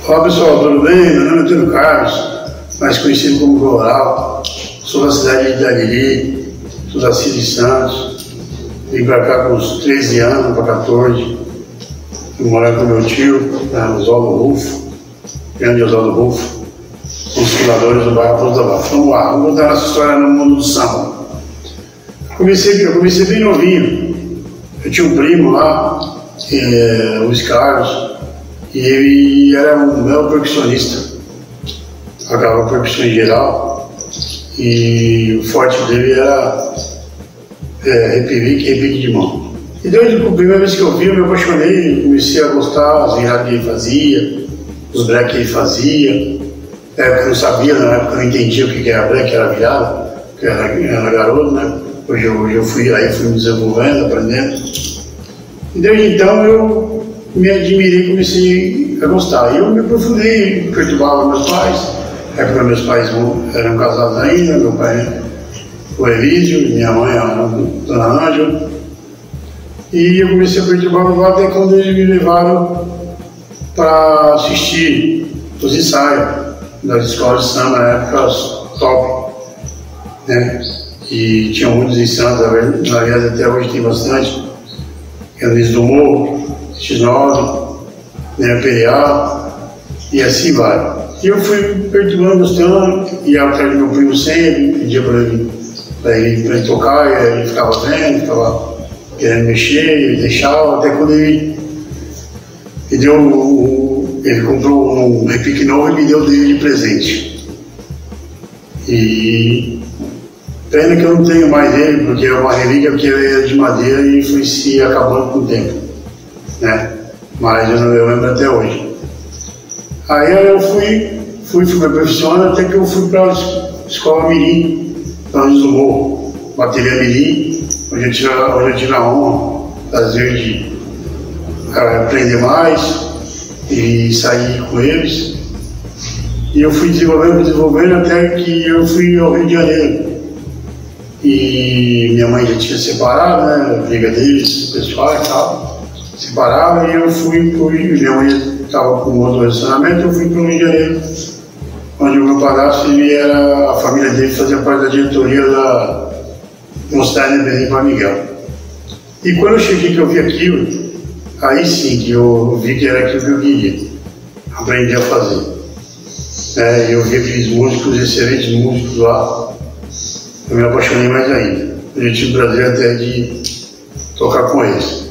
Olá pessoal, tudo bem? Meu nome é Antônio Carlos, mais conhecido como Floral. Sou da cidade de Itariri, sou da Cid Santos. Vim para cá com uns 13 anos, para 14. Fui morar com meu tio, Oswaldo Rufo, grande Oswaldo Rufo, com os fundadores do bairro Pouso da Barra. Vamos lá, vamos contar nossa história no mundo do samba. Eu comecei bem novinho. Eu tinha um primo lá, o Luiz Carlos, e ele era um belo percussionista. Tocava percussão em geral, e o forte dele era repique e repique de mão. E desde a primeira vez que eu vi, eu me apaixonei, comecei a gostar das viradas que ele fazia, os breaks que ele fazia. Na época eu não sabia, na época eu não entendia o que era break, que era virada, que era garoto, né? Hoje eu fui me desenvolvendo, aprendendo. E desde então eu me admirei, comecei a gostar. E eu me aprofundei, perturbava meus pais. Na época meus pais eram casados ainda, meu pai o Elísio, minha mãe a Dona Ângela. E eu comecei a perturbar meu pai até quando eles me levaram para assistir os ensaios das escolas de samba, na época top, né? E tinha muitos em Santos, aliás até hoje tem bastante. Luiz do Morro, X9, né, Imperial, e assim vai. E eu fui perturbando, gostando, ia atrás do meu primo sempre, pedia para ele tocar, e ele ficava vendo, ficava querendo mexer, ele deixava, até quando ele comprou um repique novo e me deu dele de presente. E pena que eu não tenho mais ele, porque é uma relíquia, porque ele era de madeira e foi se acabando com o tempo, né? Mas eu lembro até hoje. Aí eu fui me aperfeiçoando até que eu fui para a escola Mirim, para Luiz do Morro, bateria Mirim, onde eu tive a honra, prazer de aprender mais e sair com eles. E eu fui desenvolvendo até que eu fui ao Rio de Janeiro. E minha mãe já tinha separado, né, a briga deles, pessoal e tal, separava, e eu minha mãe estava com outro relacionamento, eu fui para o Rio de Janeiro, onde o meu padrasto, a família dele fazia parte da diretoria da Mocidade Independente para Miguel. E quando eu cheguei, que eu vi aquilo, aí sim que eu vi que era aquilo que eu queria, aprendi a fazer. Eu vi aqueles músicos, excelentes músicos lá, eu me apaixonei mais ainda. Eu tive o prazer até de tocar com eles.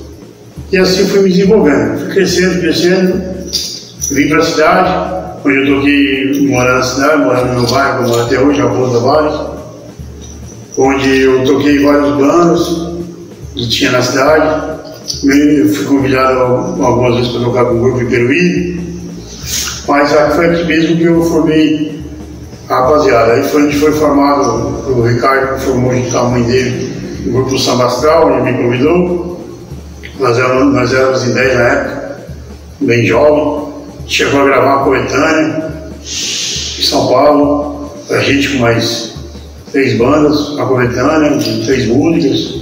E assim fui me desenvolvendo, fui crescendo, vim para a cidade, onde eu toquei, morar na cidade, morar no meu bairro, como até hoje, a Pouso da Barra, onde eu toquei vários bandos que tinha na cidade. Eu fui convidado algumas vezes para tocar com o grupo Iperuí, mas foi aqui mesmo que eu formei a rapaziada. Aí a gente foi formado, o Ricardo formou junto com a mãe dele o grupo Samba Astral, ele me convidou. Nós éramos em 10 na época, bem jovem. Chegou a gravar uma coletânea em São Paulo, a gente com mais 3 bandas, uma coletânea de 3 músicas,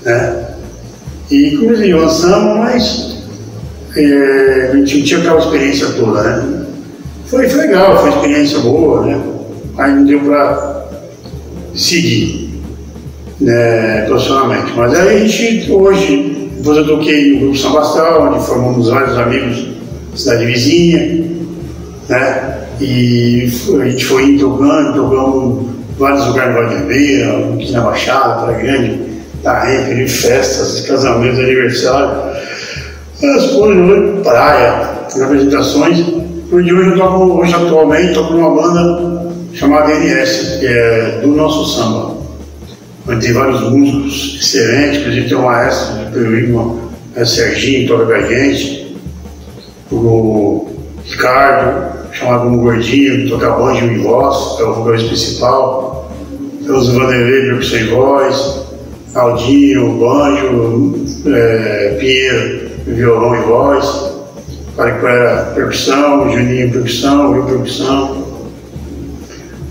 né? E comecei, lançamos, mas a gente não tinha aquela experiência toda, né? Foi legal, foi uma experiência boa, né? Aí não deu para seguir, né, profissionalmente. Mas aí a gente, hoje, depois eu toquei no grupo Samba Astral, onde formamos vários amigos da cidade vizinha, né? E a gente foi indo tocamos em vários lugares no Guadebeira, aqui na Baixada, Praia Grande, na Renfe, festas, casamentos, aniversário, as coisas, praia, apresentações. Hoje eu atualmente toco numa banda chamada NS, que é do nosso samba, onde tem vários músicos excelentes, inclusive tem um maestro de Peruíba, Serginho, toca com a gente, o Ricardo, chamado como Gordinho, que toca banjo e voz, é o vocalista principal, temos o Vanderlei, percussão e voz, Aldinho, banjo, Pinheiro, violão e voz, Caricuera, percussão, Juninho, percussão, eu, percussão.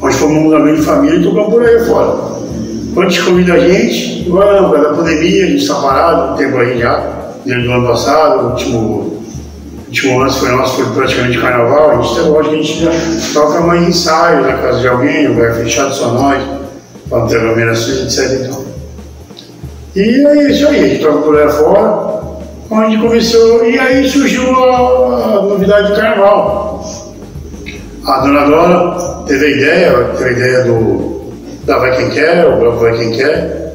Nós formamos um amigo de família e tocamos por aí fora. Quando te convida a gente, agora da pandemia, a gente está parado, um tempo aí já, desde o ano passado, último lance foi nosso, foi praticamente carnaval. A gente tem lógico que a gente já toca mais ensaios na casa de alguém, lugar fechado só nós, para não ter aglomerações, etc. Então. E é isso aí, a gente toca por aí fora, onde começou, e aí surgiu a novidade do carnaval. A dona Dora teve a ideia da Vai Quem Quer, o bloco Vai Quem Quer,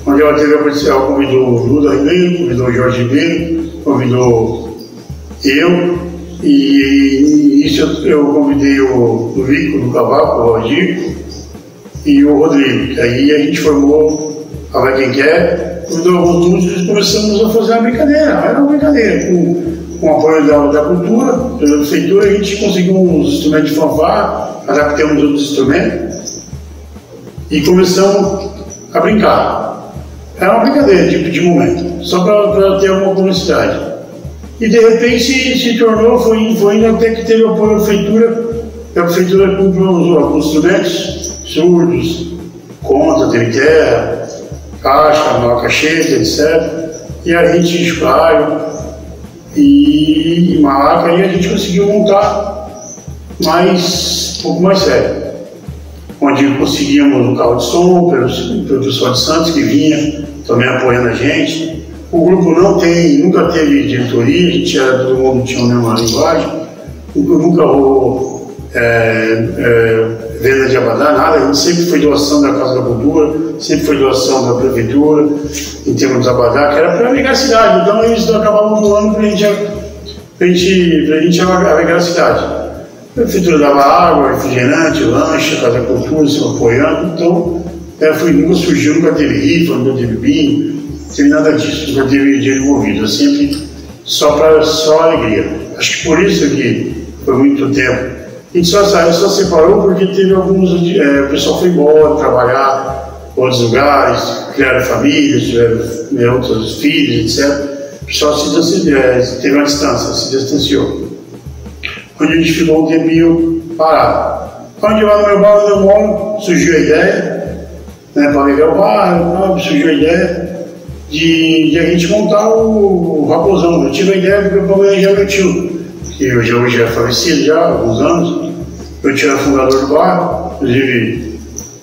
onde ela teve a participação, ela convidou o Luda Ribeiro, convidou o Jorge Ribeiro, convidou eu, e isso eu convidei o Rico do Cavaco, o Rodir, e o Rodrigo. Aí a gente formou a Vai Quem Quer, convidou alguns músicos e começamos a fazer uma brincadeira. Era uma brincadeira, com o apoio da cultura, da prefeitura, a gente conseguiu uns instrumentos de fanfarra, adaptamos outros instrumentos e começamos a brincar. Era uma brincadeira, tipo de momento, só para ter alguma publicidade. E de repente se tornou, foi indo até que teve o apoio da prefeitura, e a prefeitura comprou alguns instrumentos, surdos, conta, teve terra, caixa, malacacheta, etc. E a gente, chocalho e malaca, e a gente conseguiu montar um pouco mais sério. Onde conseguíamos um carro de som pelo pessoal de Santos que vinha também apoiando a gente. O grupo nunca teve diretoria, a gente todo mundo tinha a mesma linguagem, nunca rolou venda de abadá, nada, a gente sempre foi doação da Casa da Cultura, sempre foi doação da Prefeitura, em termos de abadá, que era para alegrar a cidade, então eles acabavam doando para a gente alegrar a cidade. A Prefeitura dava água, refrigerante, lanche, a Casa da Cultura, se apoiando, então nunca surgiu, nunca teve rifa, nunca teve bingo, não teve nada disso, nunca teve dinheiro envolvido, sempre só alegria. Acho que por isso que foi muito tempo. A gente só separou porque teve alguns, o pessoal foi embora, trabalhar em outros lugares, criaram famílias, tiveram outros filhos, etc. O pessoal teve uma distância, se distanciou. Onde a gente ficou um tempinho parado. Onde lá no meu bairro eu moro, surgiu a ideia, para ligar o bairro, surgiu a ideia de a gente montar o Raposão. Eu tive a ideia porque eu homenagear meu tio, que hoje é falecido já há alguns anos. Meu tio era fundador do bairro, inclusive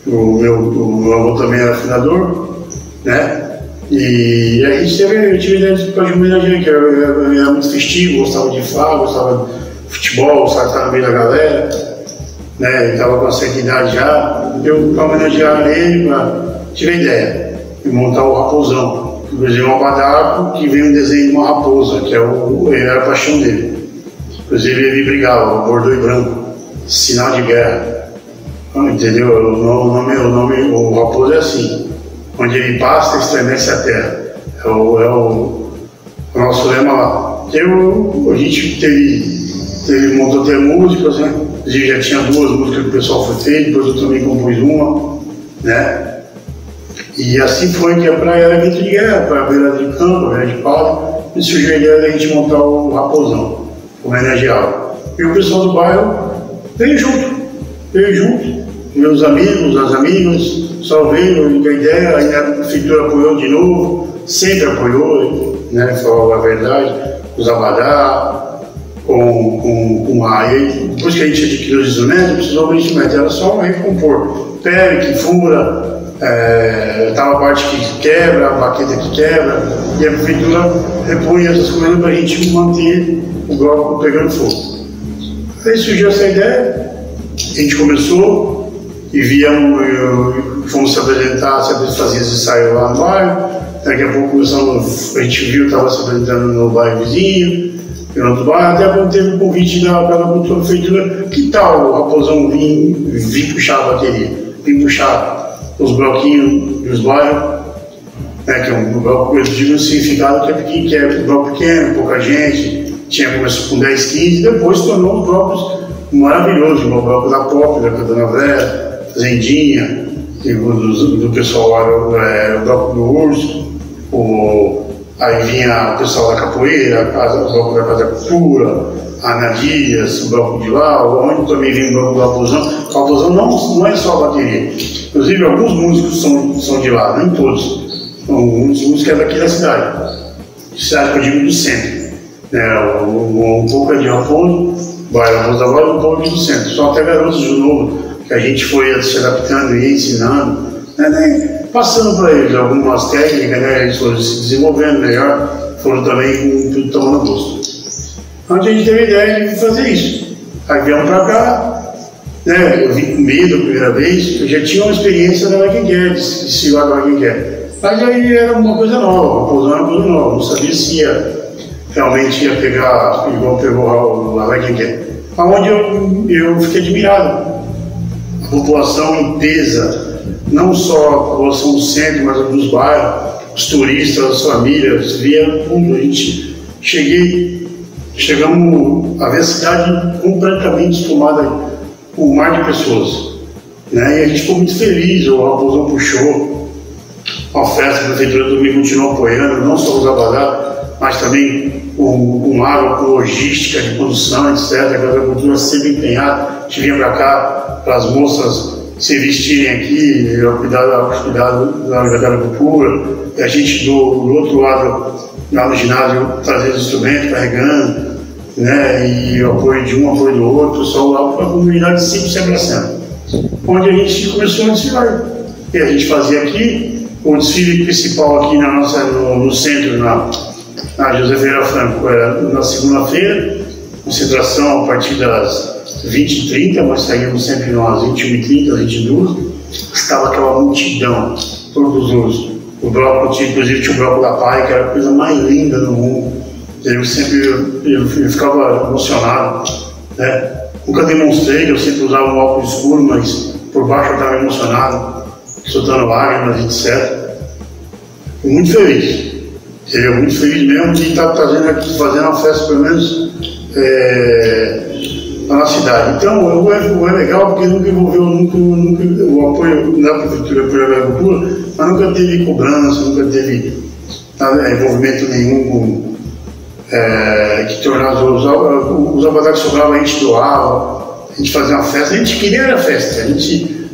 o meu avô também era fundador, né? E a gente tive a ideia de homenagear, que era muito festivo, gostava de falar, gostava de futebol, gostava de estar no meio da galera, né? Ele estava com uma certa idade já, eu para homenagear ele, tive a ideia de montar o Raposão. Inclusive um abadaco que vem um desenho de uma raposa, que era a paixão dele. Inclusive ele brigava, bordô e branco, sinal de guerra. Entendeu? O raposo é assim, onde ele passa, estremece a terra. É o nosso lema lá. A gente montou até músicas, né? Inclusive já tinha 2 músicas que o pessoal foi feito, depois eu também compus uma, né? E assim foi que a praia era grito de guerra, para beira de campo, beira de pau, e surgiu a ideia da gente montar o Raposão, homenageá-lo. E o pessoal do bairro veio junto, meus amigos, as amigas, só veio com a ideia, aí a prefeitura apoiou de novo, sempre apoiou, né, falou a verdade, os abadá, aí depois que a gente adquiriu os instrumentos, precisou de instrumentos, era só recompor, pele que fura, a parte que quebra, a baqueta que quebra, e a prefeitura repunha essas coisas para a gente manter o bloco pegando fogo. Aí surgiu essa ideia, a gente começou e fomos se apresentar, fazer esse ensaio lá no bairro. Daqui a pouco a gente viu, estava se apresentando no bairro vizinho, em outro bairro, até quando teve o convite da prefeitura, que tal o Raposão vir puxar a bateria, vir puxar os bloquinhos dos bairros, que é um bloco, eu digo o significado que é um bloco pequeno, pouca gente, começou com 10, 15, depois tornou os blocos maravilhosos, o bloco da Pop, da Dona Vera, Fazendinha, do pessoal lá, o bloco do Urso, aí vinha o pessoal da Capoeira, o bloco da Casa da Cultura, a Anadias, o bloco de lá, onde também vinha o bloco do Raposão. O Raposão não é só a bateria, inclusive alguns músicos são de lá, nem todos. Alguns músicos é daqui da cidade que eu digo do centro. né, um pouco de Raposo, bairro Raposo da Voz, um pouco do centro. São até garotos de novo que a gente foi se adaptando e ensinando, né, passando para eles algumas técnicas, né, eles foram se desenvolvendo melhor, foram também tudo tomando gosto. Onde a gente teve a ideia de fazer isso. Aí viemos para cá, né, eu vim com medo a primeira vez, eu já tinha uma experiência da Viking Care, de desfilar da Viking Care. Mas aí era uma coisa nova, uma coisa nova, não sabia se realmente ia pegar, igual pegou a Viking Care. Onde eu fiquei admirado. A população em peso, não só a população do centro, mas a dos bairros, os turistas, as famílias, via tudo. A gente chegamos a ver a cidade completamente tomada por um mar de pessoas, né? E a gente ficou muito feliz. O Raposão puxou uma festa, a prefeitura também continuou apoiando, não só os Abadá, mas também com água, com logística de produção, etc. A agricultura sempre empenhada. A gente vinha para cá para as moças se vestirem aqui, cuidar da agricultura, e a gente do outro lado, lá no ginásio, trazendo instrumentos, carregando, né, e o apoio de um, apoio do outro, só a comunidade sempre se abraçando. Onde a gente começou a desfilar. E a gente fazia aqui, o desfile principal aqui no centro, na José Ferreira Franco, era na segunda-feira, concentração a partir das 20h30, nós saímos sempre umas 21h30, 22h, estava aquela multidão, todos o bloco, inclusive tinha o bloco da Pai, que era a coisa mais linda do mundo. Eu ficava emocionado, né? Nunca demonstrei, eu sempre usava um óculos escuro, mas por baixo eu estava emocionado, soltando lágrimas, etc. Muito feliz, entendeu? Muito feliz mesmo de estar trazendo aqui, fazendo uma festa, pelo menos, na nossa cidade. Então, é legal porque nunca envolveu o apoio da prefeitura pela agricultura, mas nunca teve cobrança, nunca teve envolvimento nenhum que tornava os abadá que sobravam, a gente doava, a gente fazia uma festa, a gente queria era festa, a gente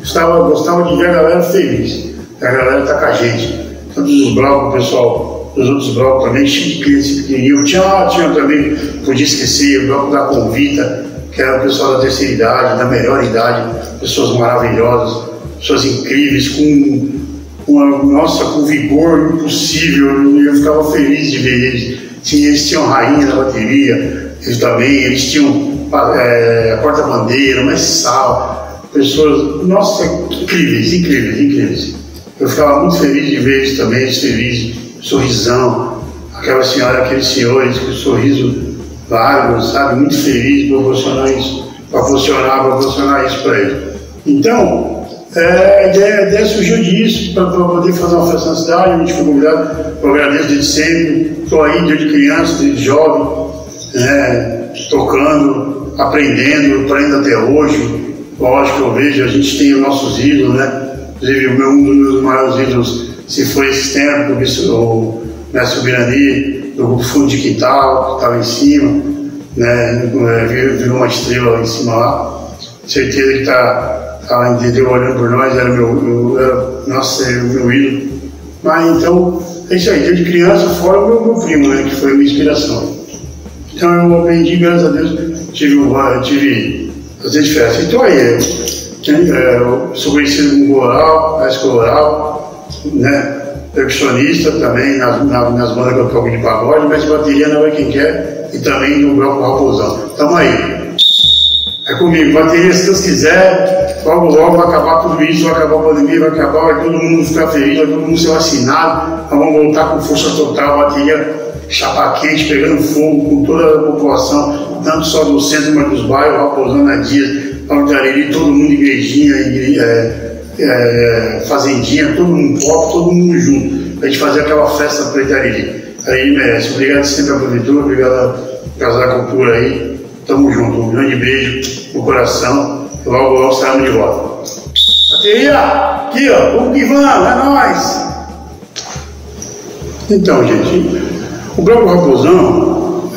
gostava de ver a galera feliz, a galera tá com a gente, tanto dos blocos, o pessoal dos outros blocos também, cheio de clientes que queriam, tinha também, podia esquecer, o bloco da Convita, que era o pessoal da terceira idade, da melhor idade, pessoas maravilhosas, pessoas incríveis, com vigor impossível, eu ficava feliz de ver eles. Eles tinham rainha da bateria, eles tinham a porta-bandeira, messal, pessoas, nossa, incríveis. Eu ficava muito feliz de ver eles também, eles felizes, sorrisão, aquela senhora, aqueles senhores com sorriso largo, sabe, muito feliz de proporcionar isso para eles. Então, a ideia surgiu disso, para poder fazer uma festa na cidade. A gente foi convidado, eu agradeço desde sempre, estou aí desde criança, desde jovem, tocando, aprendo até hoje. Lógico que eu vejo, a gente tem os nossos ídolos, né? Inclusive, um dos meus maiores ídolos se foi esse tempo, o Mestre Birani, do grupo Fundo de Quintal, que estava em cima, né? Virou uma estrela lá em cima lá. Certeza que estava olhando por nós, era meu ídolo. Mas então, é isso aí, desde criança, fora o meu primo, né, que foi a minha inspiração. Então eu aprendi, graças a Deus, tive bastante festa. Então aí, eu sou conhecido como coral, mestre coral, né, percussionista também nas bandas que eu toco de pagode, mestre de bateria na Viking Care e também no bloco Raposão. Tamo aí. É comigo, bateria, se Deus quiser, logo vai acabar tudo isso, vai acabar a pandemia, vai todo mundo ficar feliz, vai todo mundo ser vacinado, nós vamos voltar com força total, bateria chapa quente, pegando fogo com toda a população, tanto só do centro, mas dos bairros, Raposão, na Dias, Altariri, todo mundo, igrejinha, fazendinha, todo mundo pop, todo mundo junto, pra gente fazer aquela festa para Itariri. Aí merece. Obrigado sempre à prefeitura, obrigado à Casa da Cultura aí. Tamo junto, um grande beijo no coração, logo saímos de volta. Bateria, aqui ó, vamos que vamos, é nóis! Então, gente, o bloco Raposão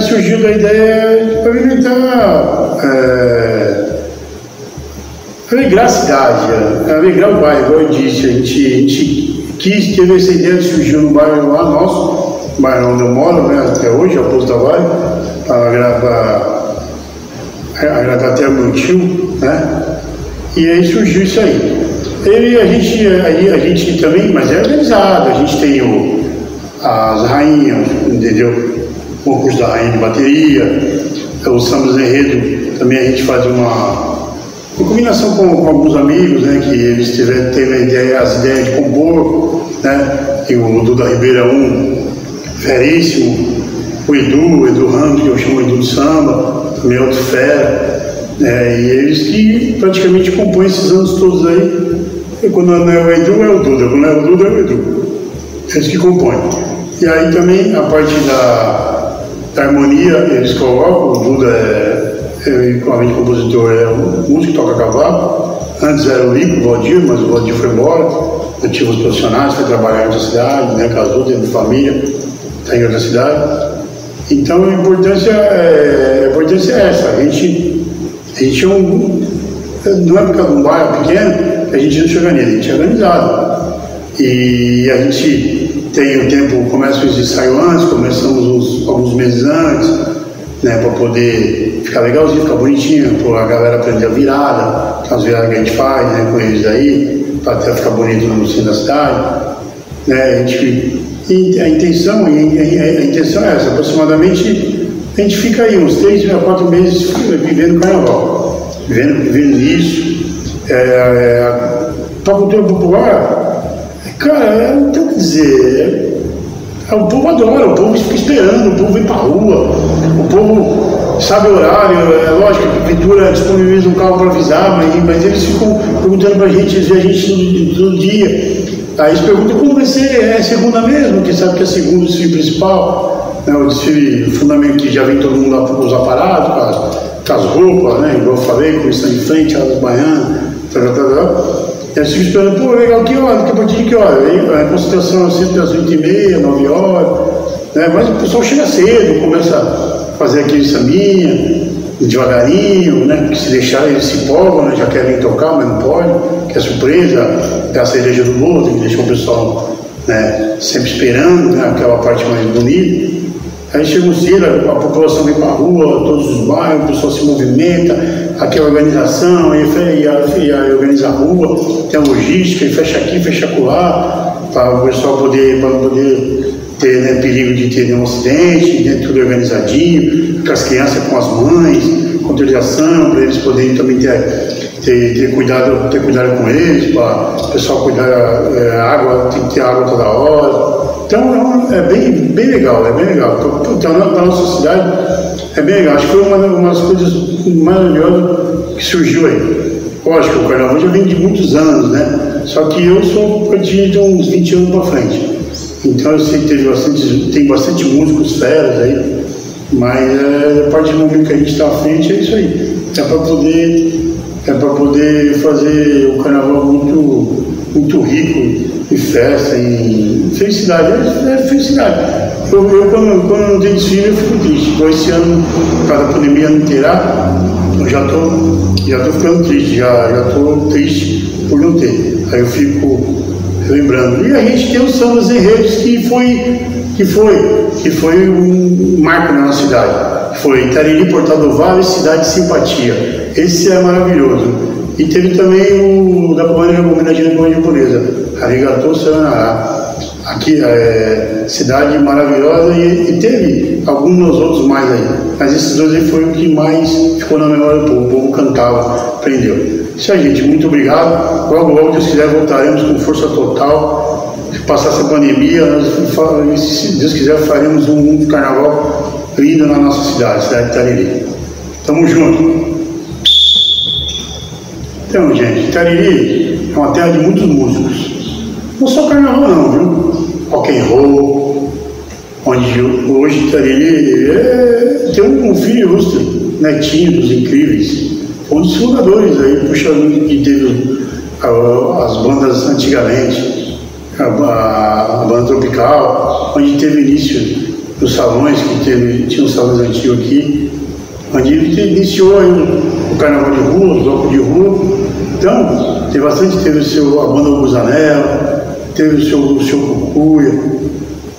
surgiu da ideia de pavimentar, alegrar a cidade, alegrar o bairro, igual eu disse, a gente teve essa ideia, surgiu no bairro lá nosso, bairro onde eu moro, né, até hoje, Raposo Tavares, para agradar até o meu tio, né? E aí surgiu isso aí. A gente também, mas é organizado, a gente tem as rainhas, entendeu? O concurso da rainha de bateria, os sambas enredo, também a gente faz uma combinação com alguns amigos, né? Que eles teve as ideias de compor, né? E o Duda Ribeira feríssimo, o Edu Ramos, que eu chamo Edu de samba, também é outro fera. E eles que praticamente compõem esses anos todos aí. E quando não é o Edu, é o Duda. Quando não é o Duda, é o Edu. Eles que compõem. E aí também a parte da harmonia, eles colocam. O Duda igualmente compositor, é um músico que toca cavalo. Antes era o Lico, o Valdir, mas o Valdir foi embora. Motivos profissionais, foi trabalhar em outra cidade, né, casou, teve família, está em outra cidade. Então a importância é essa. A gente não é por causa de um bairro pequeno que a gente não se organiza, a gente é organizado. E a gente tem o tempo, começa os ensaios antes, começamos alguns meses antes, né, para poder ficar legalzinho, ficar bonitinho, para a galera aprender a virada, as viradas que a gente faz, né, com eles aí, para até ficar bonito no centro da cidade. Né, a intenção é essa, aproximadamente a gente fica aí uns 3 a 4 meses vivendo o carnaval, vivendo isso. Para a cultura popular, cara, não tem o que dizer. O povo adora, o povo fica esperando, o povo vem para a rua, o povo sabe o horário. É lógico que a prefeitura disponibiliza um carro para avisar, mas eles ficam perguntando para a gente, eles veem a gente todo dia. Aí eles perguntam quando vai ser, é segunda mesmo, que sabe que é segunda o desfile principal, né, o desfile fundamental que já vem todo mundo lá com os aparatos, com as roupas, né, igual eu falei, com isso em frente, as baianas, e eles ficam esperando, pô, legal, que hora, que a partir de que hora? Aí, a concentração é sempre às 8h30, 9 horas, né, mas o pessoal chega cedo, começa a fazer aquele sambinha, devagarinho, né, porque se deixar eles se empolgam, né, já querem tocar, mas não pode, que é surpresa, é a cereja do bolo, tem que deixar o pessoal, né, sempre esperando, né, aquela parte mais bonita. Aí chega cedo, a população vem para a rua, todos os bairros, o pessoal se movimenta, aquela organização, e organiza a rua, tem a logística, e fecha aqui, fecha acolá, para o pessoal poder ter, né, perigo de ter nenhum acidente, né, tudo organizadinho, com as crianças, com as mães, com autorização, para eles poderem também ter cuidado com eles, para o pessoal cuidar da água, tem que ter água toda hora. Então é bem legal, Então, para a nossa cidade é bem legal. Acho que foi uma das coisas maravilhosas que surgiu aí. Lógico, o carnaval já vem de muitos anos, né? Só que eu sou de uns 20 anos para frente. Então eu sei que tem bastante músicos feras aí, mas a partir do momento que a gente está à frente é isso aí. É para poder fazer o carnaval muito rico em festa, em felicidade. É felicidade. Eu quando não tem desfile eu fico triste. Então esse ano, por causa da pandemia não terá, eu já tô ficando triste, já estou triste por não ter. Aí eu fico lembrando. E a gente tem os sambas enredos que foi um marco na nossa cidade. Foi Itariri, Portal do Vale, Cidade de Simpatia. Esse é maravilhoso. E teve também o da homenagem da Companhia Japonesa, Arigatou Sayonara. Aqui cidade maravilhosa, e teve alguns outros mais aí. Mas esses dois aí foi o que mais ficou na memória do povo. O povo cantava, aprendeu. Isso aí, gente, muito obrigado. Logo, Deus quiser, voltaremos com força total. Passar essa pandemia, se Deus quiser, faremos um carnaval lindo na nossa cidade de Itariri. Tamo junto. Então, gente, Itariri é uma terra de muitos músicos. Não só carnaval não, viu? Rock and roll, onde hoje Itariri tem um filho ilustre, netinho dos Incríveis. Foi um dos fundadores aí, puxa, que teve as bandas antigamente, a banda Tropical, onde teve início nos salões, tinha uns salões antigos aqui, onde ele iniciou aí o carnaval de rua, o bloco de rua. Então, teve a banda Busanella, teve o seu Cucuia,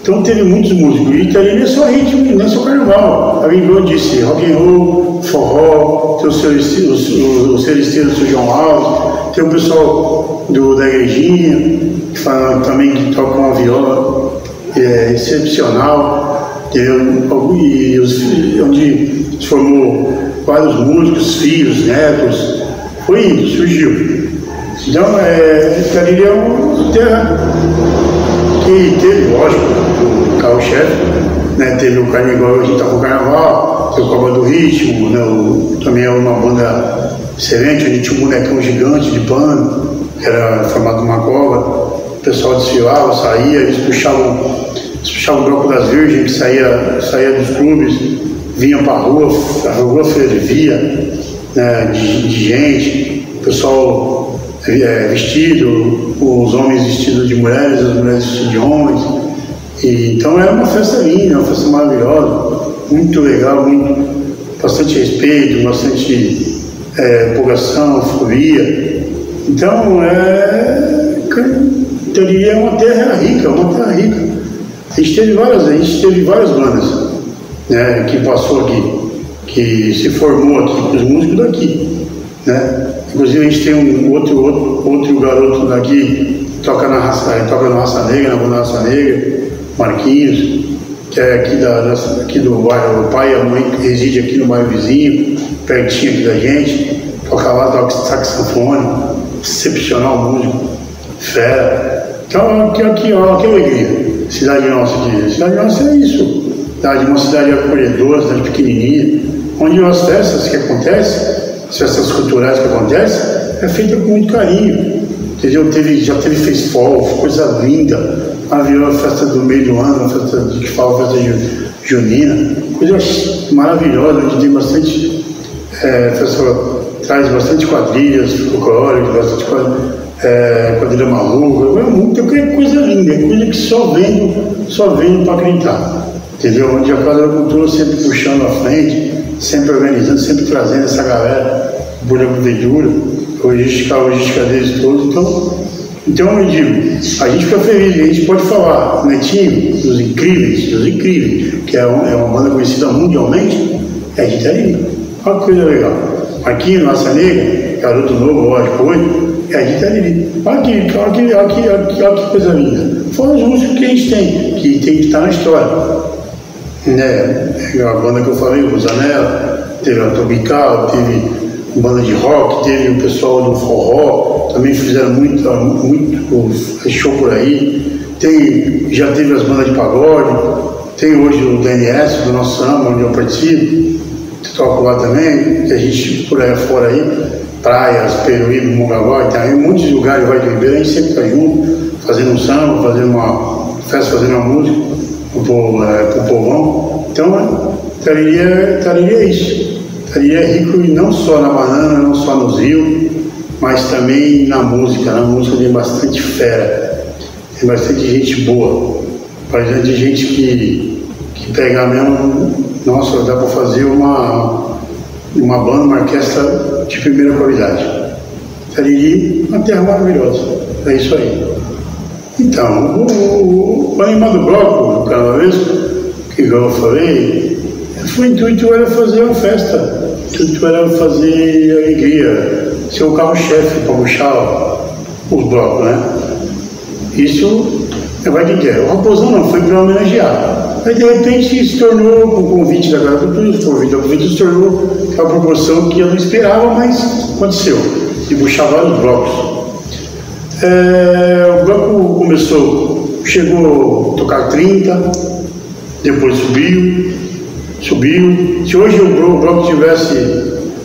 Então teve muitos músicos, e Itariri não é só ritmo, não é só carnaval. Alguém igual disse, rock and roll, forró, tem o Celesteiro do seu João Alves, tem o pessoal da igrejinha, que fala também que toca uma viola excepcional, entendeu? E onde se formou vários músicos, filhos, netos, foi indo, surgiu. Então, Itariri é uma terra que teve, lógico, o carro-chefe, né? Teve o carnaval, a gente tá com o carnaval, teve o Copa do Ritmo, né? Também é uma banda excelente, a gente tinha um bonecão gigante de pano, que era formado numa cova, o pessoal desfilava, saía, eles puxavam o bloco das virgens, que saía dos clubes, vinha para a rua fervia, né? de gente, o pessoal vestido, os homens vestidos de mulheres, as mulheres vestidas de homens. Então é uma festa linda, uma festa maravilhosa, muito legal, bastante respeito, bastante empolgação, folia. Então Itariri é uma terra rica, A gente teve várias bandas, né, que passou aqui, que se formou aqui, os músicos daqui, né? Inclusive a gente tem um outro garoto daqui que toca na Raça Negra, na banda Raça Negra, Marquinhos, que é aqui do bairro, o pai e a mãe que reside aqui no bairro vizinho, pertinho aqui da gente, toca lá, toca saxofone, excepcional músico, fera. Então que alegria, cidade nossa aqui. Cidade nossa é isso, uma cidade acolhedora, cidade pequenininha, onde as festas que acontecem, as festas culturais que acontecem, é feita com muito carinho, entendeu? Já teve festival, coisa linda, a festa do meio do ano, a festa que fala, festa junina, coisa maravilhosa, onde tem bastante, traz bastante quadrilhas folclóricas, bastante quadrilha maluca, muita coisa linda, coisa que só vendo para acreditar, entendeu? Onde a Casa da Cultura sempre puxando à frente, sempre organizando, sempre trazendo essa galera por a prefeitura, a logística deles todos. Então eu digo, a gente fica feliz, a gente pode falar, Netinho, dos incríveis, que é uma banda conhecida mundialmente, é de Itariri. Olha que coisa legal. Marquinhos, Raça Negra, garoto novo, lógico, hoje, é de Itariri. Olha que coisa linda. Fora os músicos que a gente tem que estar na história. Né? A banda que eu falei, o Zanella, teve a Tropical, teve banda de rock, teve o pessoal do forró, também fizeram muito show por aí. Já teve as bandas de pagode, tem hoje o DNS, do nosso samba, onde eu participo, que toco lá também, que a gente por aí fora aí, praias, Peruíbe, Mongaguá, tem muitos lugares, vai de Ribeira, a gente sempre está junto, fazendo um samba, fazendo uma festa, fazendo uma música pro povão. Então, Itariri é isso. Itariri é rico e não só na banana, não só nos rios, mas também na música. Na música tem bastante fera, tem bastante gente boa, bastante gente que pega mesmo, nossa, dá para fazer uma banda, uma orquestra de primeira qualidade. Itariri, uma terra maravilhosa, é isso aí. Então, o animal do bloco, do carnavalesco, que igual eu falei, o intuito era fazer uma festa, o intuito era fazer alegria, ser o carro-chefe para puxar os blocos, né? Isso vai quem quer. O Raposão não foi para homenagear. Aí de repente se tornou, com o convite da Casa da Cultura, o convite se tornou aquela proporção que eu não esperava, mas aconteceu, de puxar vários blocos. O bloco começou, chegou a tocar 30, depois subiu. Se hoje o bloco tivesse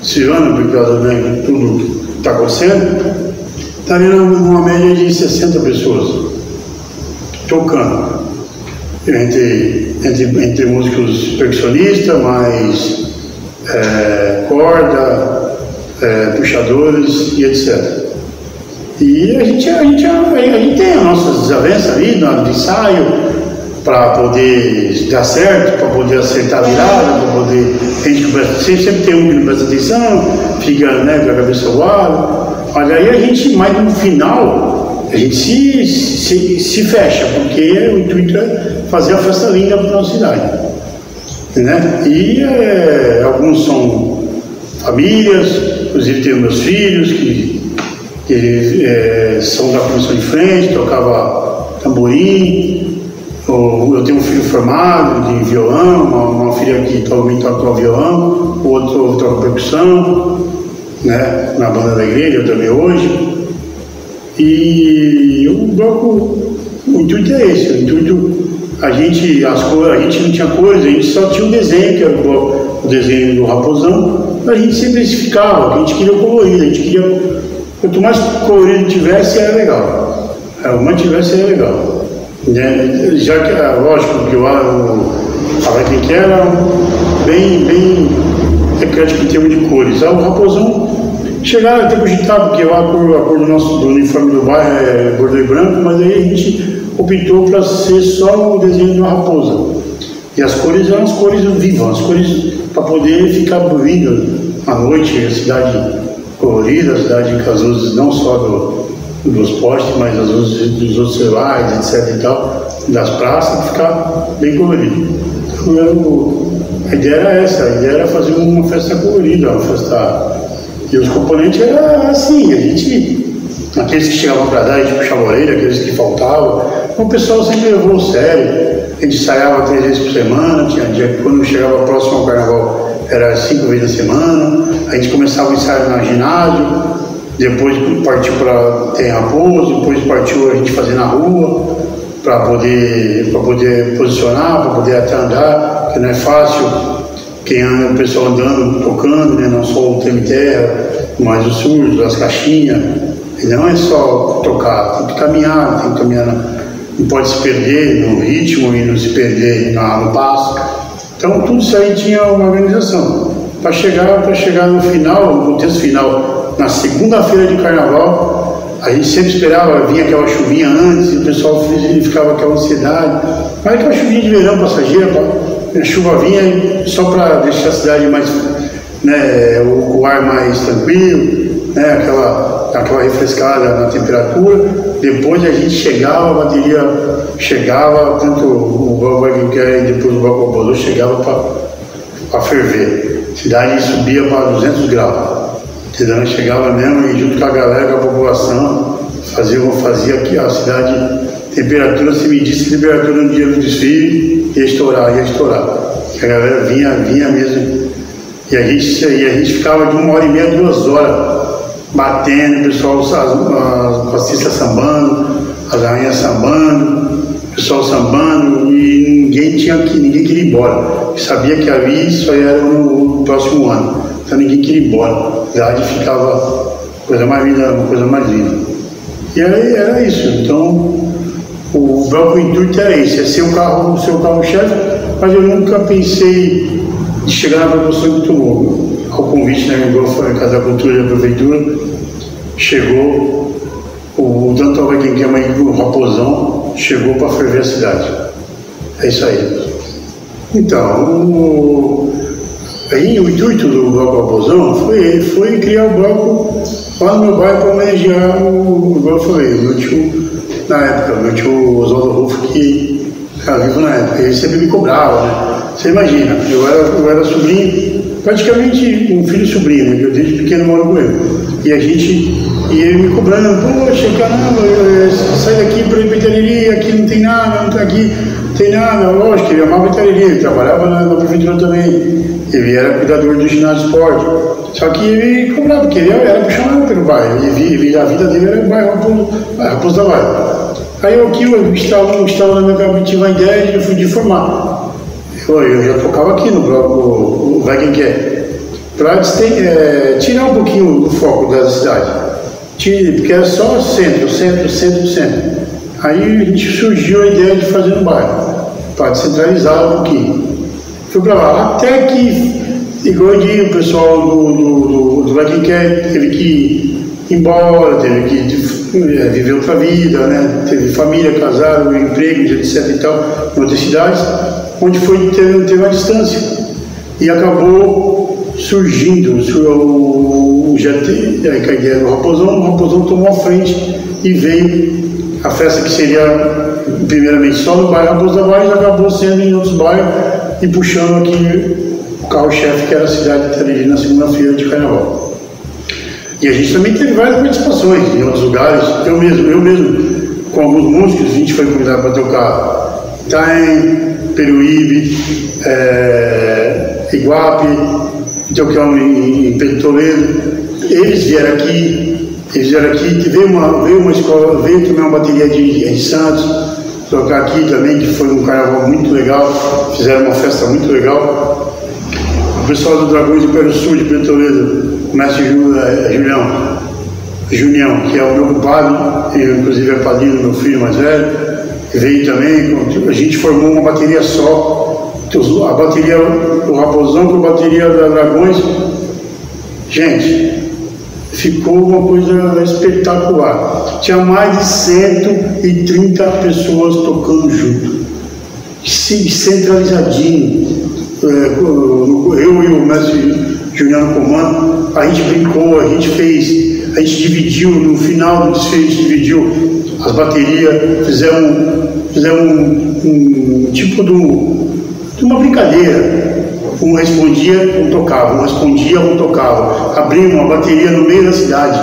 esse ano, por causa de tudo que está acontecendo, estaria numa média de 60 pessoas tocando, entre músicos percussionistas, mais corda, puxadores e etc. E a gente tem as nossas desavenças ali no ensaio, para poder dar certo, para poder acertar a virada, para poder. A gente sempre tem um que não presta atenção, fica, né, com a cabeça voada. Mas aí a gente, mais no final, a gente se fecha, porque o intuito é fazer a festa linda para a nossa cidade, né? E alguns são famílias, inclusive tenho meus filhos que são da comissão de frente, tocava tamborim. Eu tenho um filho formado de violão, uma filha que também toca violão, o outro toca percussão, né, na banda da igreja, eu também hoje. E o bloco, o intuito é esse, o intuito, a gente não tinha cores, a gente só tinha um desenho, que era o desenho do raposão, a gente simplificava, a gente queria colorido, a gente queria, quanto mais colorido tivesse, era legal, mais tivesse, era legal. Né? Já que, lógico, que a Vai Quem Quer era bem eclético em termos de cores. O raposão chegaram até cogitar, porque a cor do uniforme do bairro é bordô e branco, mas aí a gente optou para ser só o desenho de uma raposa. E as cores eram as cores vivas, as cores para poder ficar bonita à noite, a cidade colorida, a cidade com as luzes não só dos postes, mas as luzes dos outros celulares, etc. e tal, das praças, ficar bem colorido. Então, a ideia era essa, a ideia era fazer uma festa colorida, uma festa. E os componentes eram assim, a gente, aqueles que chegavam para dar, a gente puxava a orelha, aqueles que faltavam, o pessoal sempre levou a sério, a gente ensaiava 3 vezes por semana, tinha dia que quando chegava próximo ao carnaval era 5 vezes na semana, a gente começava o ensaio no ginásio, depois partiu para Tem Raposo, depois partiu a gente fazer na rua, para poder posicionar, para poder até andar, porque não é fácil. Quem anda, o pessoal andando, tocando, né? Não só o trem terra, mas os surdos, as caixinhas. E não é só tocar, tem que caminhar, não pode se perder no ritmo e não se perder no passo. Então tudo isso aí tinha uma organização. Para chegar no final, no contexto final, na segunda-feira de carnaval, a gente sempre esperava, vinha aquela chuvinha antes, e o pessoal ficava aquela ansiedade. Mas aquela chuvinha de verão passageira, a chuva vinha só para deixar a cidade mais, né, o ar mais tranquilo, né, aquela refrescada na temperatura. Depois a gente chegava, a bateria chegava, tanto o bloco Vai Quem Quer e depois o bloco Raposão chegava para ferver. A cidade subia para 200 graus. Entendeu? Chegava mesmo e junto com a galera, com a população, fazia aqui a cidade. Temperatura, se medisse a temperatura no dia do desfile, ia estourar. A galera vinha mesmo. E a gente ficava de 1h30 a 2 horas, batendo, o pessoal, as passistas sambando, as rainhas sambando, o pessoal sambando, e ninguém queria ir embora. Sabia que ali só era no próximo ano, então ninguém queria ir embora. A cidade ficava coisa mais linda, uma coisa mais linda. E era isso. Então, o bloco intuito era esse, é ser o carro-chefe, mas eu nunca pensei de chegar na produção muito longo. Ao convite, né, igual foi a Casa da Cultura e a Prefeitura, chegou tanto o Vai Quem Quer, mas o Raposão chegou para ferver a cidade. É isso aí. Então, o intuito do bloco Raposão foi criar o bloco lá no meu bairro para homenagear igual eu falei, o meu tio. Na época, meu tio Oswaldo Rufo, que era vivo na época, ele sempre me cobrava, né? Você imagina, eu era sobrinho, praticamente um filho sobrinho, né? Eu desde pequeno moro com ele. E ele me cobrando, poxa, caramba, sai daqui para ir para Itariri, aqui não tem nada, aqui não tem nada. Lógico, ele amava Itariri, ele trabalhava na prefeitura também, ele era cuidador do ginásio esporte. Só que ele cobrava, porque ele era apaixonado pelo bairro, a vida dele era o bairro Raposo da Bairro. Aí eu estava na minha cabeça, tive uma ideia e eu fui de formar. Eu já tocava aqui no bloco Vai Quem Quer, para tirar um pouquinho do foco da cidade, porque era só centro. Aí a gente surgiu a ideia de fazer no bairro, para descentralizar um pouquinho. Fui para lá, até que, igual eu digo, o pessoal do Vai Quem Quer teve que ir embora, teve que viver outra vida, né? Teve família, casaram, emprego, etc e tal, em outras cidades, onde teve uma distância. E acabou surgindo o GT, a ideia do Raposão. O Raposão tomou a frente e veio a festa que seria primeiramente só no bairro Raposo Tavares acabou sendo em outros bairros e puxando aqui o carro-chefe, que era a cidade de Itariri, na segunda-feira de carnaval. E a gente também teve várias participações em outros lugares. Eu mesmo com alguns músicos, a gente foi convidado para tocar Itaém, Peruíbe, Iguape, tocamos em Pedro Toledo. Eles vieram aqui, veio uma escola, veio também uma bateria de Santos, tocar aqui também, que foi um carnaval muito legal, fizeram uma festa muito legal. O pessoal do Dragões do Pé Sul, de Pedro Toledo, o mestre Junião, que é o meu compadre, inclusive é padrinho do meu filho mais velho, veio também. A gente formou uma bateria só, a bateria do Raposão com a bateria da Dragões. Gente, ficou uma coisa espetacular. Tinha mais de 130 pessoas tocando junto, centralizadinho. Eu e o mestre Juliano Comando, a gente brincou, a gente dividiu, no final do desfile a gente dividiu as baterias, fizemos um tipo de uma brincadeira. Um respondia, um tocava, um respondia, um tocava. Abrimos uma bateria no meio da cidade,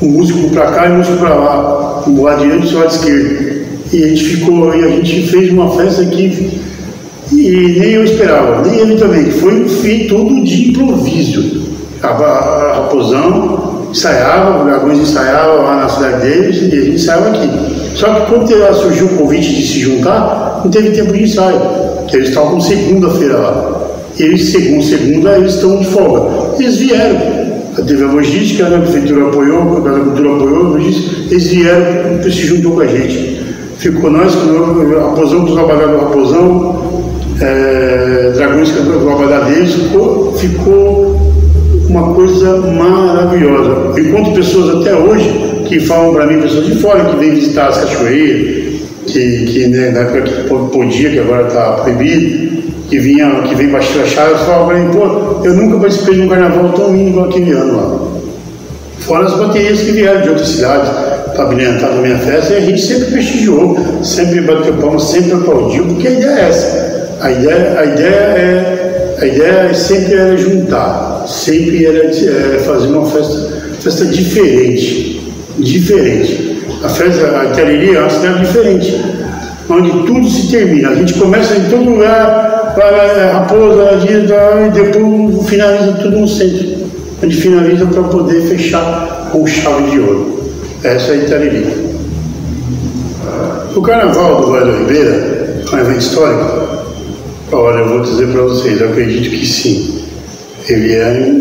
um músico para cá e um músico para lá, um lado direito e um lado esquerdo. E a gente fez uma festa aqui. E nem eu esperava, nem ele também, que foi tudo de improviso. A Raposão ensaiava, o Dragões ensaiava lá na cidade deles e a gente ensaiava aqui. Só que quando surgiu o convite de se juntar, não teve tempo de ensaio, porque eles estavam com segunda-feira lá. E eles, segunda, eles estão de folga. Eles vieram, teve a logística, a prefeitura apoiou, a cultura apoiou, a logística, eles vieram, se juntou com a gente. Ficou nós, a Raposão, com os trabalhadores do Raposão, Dragões cantando o abadá deles, ficou uma coisa maravilhosa. Encontro pessoas até hoje que falam para mim, pessoas de fora que vêm visitar as cachoeiras, que na época que podia, que agora está proibido, que vem para Xiraxá, eles falam para mim, pô, eu nunca participei de um carnaval tão lindo igual aquele ano lá. Fora as baterias que vieram de outras cidades para brilhantar na minha festa, e a gente sempre prestigiou, sempre bateu palmas, sempre aplaudiu, porque a ideia é essa. A ideia sempre era juntar, sempre era fazer uma festa diferente. A Itariri é uma cidade diferente, onde tudo se termina. A gente começa em todo lugar, para Raposa, e depois finaliza tudo no centro. A gente finaliza para poder fechar com chave de ouro. Essa é a Itariri. O Carnaval do Vale do Ribeira é um evento histórico. Olha, eu vou dizer para vocês, eu acredito que sim. Ele é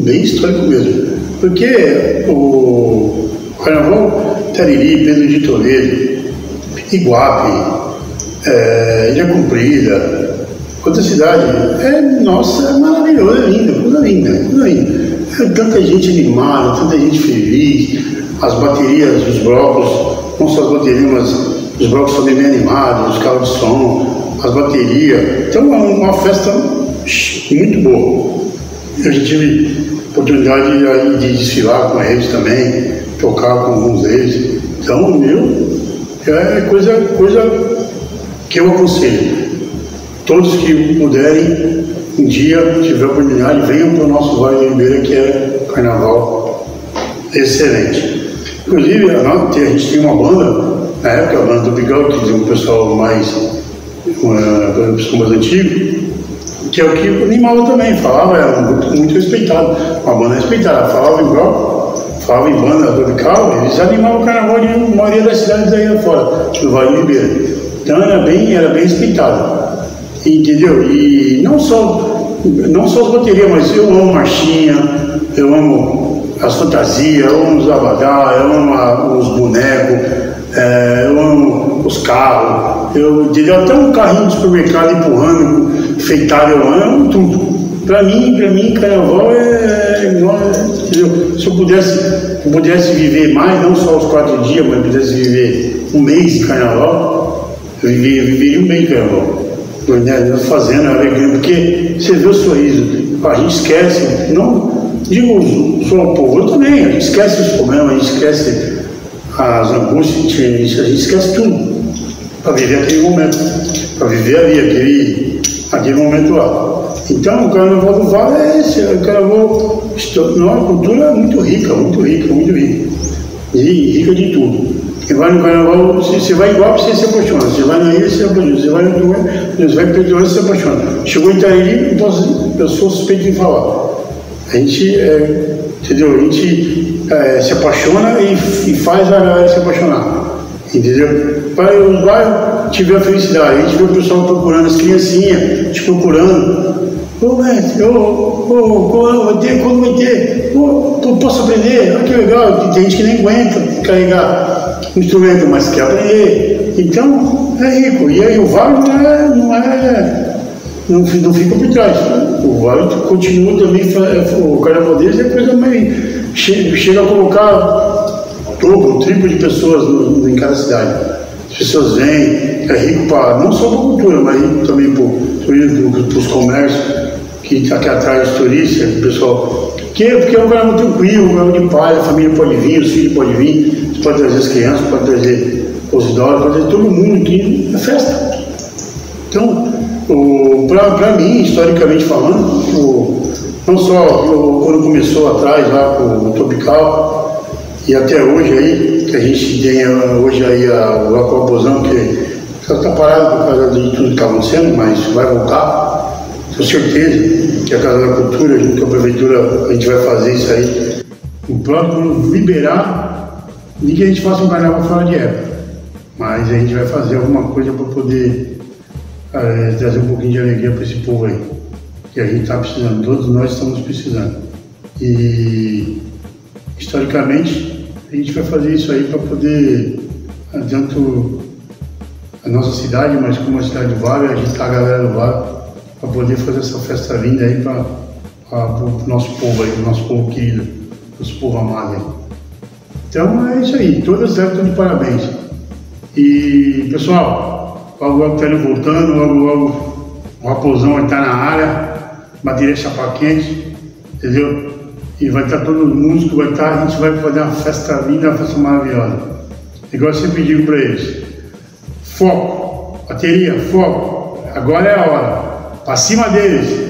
bem histórico mesmo. Porque o Carnaval Itariri, Pedro de Toledo, Iguape, Ilha Comprida, outra cidade, nossa, é maravilhoso, é lindo, coisa linda. É tanta gente animada, tanta gente feliz, as baterias, os blocos, não só as baterias, mas os blocos também bem animados, os carros de som, as baterias. Então é uma festa muito boa. Eu já tive oportunidade de desfilar com eles também, tocar com alguns deles. Então, é coisa que eu aconselho. Todos que puderem, um dia, tiver oportunidade, venham para o nosso Vale do Ribeira, que é carnaval excelente. Inclusive, a gente tinha uma banda, na época, a banda do Bigão, que tinha um pessoal mais antigo, que é o que animava também, falava, era um grupo muito respeitado, uma banda respeitada, falava em banda tropical, eles animavam o carnaval de maioria das cidades aí fora, do Vale do Ribeira. Então era bem respeitado, entendeu? E não só as baterias, mas eu amo marchinha, eu amo as fantasias, eu amo os abadá, eu amo os bonecos, eu amo os carros, até um carrinho de supermercado empurrando, enfeitado, eu amo tudo. Para mim, carnaval entendeu? Se eu pudesse viver mais, não só os 4 dias, mas pudesse viver um mês de carnaval, eu viveria um mês de carnaval. Fazendo a alegria, porque você vê o sorriso, a gente esquece, não digo só o povo, eu também, a gente esquece os problemas, a gente esquece as angústias, a gente esquece tudo para viver aquele momento, para viver ali, aquele momento lá. Então, o Carnaval do Vale é esse, o Carnaval, uma cultura muito rica, e rica de tudo. Quem vai no Carnaval, você vai igual, você se apaixona, você vai na ilha, você se apaixona, você vai no lugar, você vai para o você se apaixona. Chegou em Itairi, eu sou suspeito de falar. A gente, entendeu? A gente se apaixona e faz a galera se apaixonar, entendeu? Para os bairros tiver a felicidade, a gente vê o pessoal procurando, as criancinhas te procurando. Ô, mestre, quando vai ter? Posso aprender? Olha que legal, tem gente que nem aguenta carregar o instrumento, mas quer aprender. Então, é rico. E aí o Vale não fica por trás. O Vale continua também, o Carnaval deles é coisa mais... Chega a colocar dobro, triplo de pessoas em cada cidade. As pessoas vêm, é rico não só para a cultura, mas rico também para os comércios, que está aqui atrás dos turistas, o pessoal. Porque é um carnaval tranquilo, um carnaval de paz, a família pode vir, os filhos podem vir, você pode trazer as crianças, pode trazer os idosos, pode trazer todo mundo aqui, é festa. Então, para mim, historicamente falando, não só quando começou atrás lá com o Tropical, e até hoje aí, que a gente tem hoje aí o Aquabozão, que está parado por causa de tudo que está acontecendo, mas vai voltar. Tenho certeza que a Casa da Cultura, junto com a Prefeitura, a gente vai fazer isso aí. O próprio liberar, nem que a gente faça um carnaval fora de época, mas a gente vai fazer alguma coisa para poder trazer um pouquinho de alegria para esse povo aí, que a gente está precisando, todos nós estamos precisando. E historicamente a gente vai fazer isso aí para poder, tanto a nossa cidade, mas como a cidade do Vale, agitar a galera do Vale, para poder fazer essa festa linda aí para o nosso povo aí, o nosso povo querido, nosso povo amado aí. Então é isso aí, todas elas estão de parabéns. E pessoal, logo está ele voltando, logo o Raposão vai estar na área, bateria chapa quente, entendeu? E vai estar todo mundo, vai estar, a gente vai fazer uma festa linda, uma festa maravilhosa. Igual eu sempre digo para eles, foco, bateria, foco, agora é a hora. Para cima deles.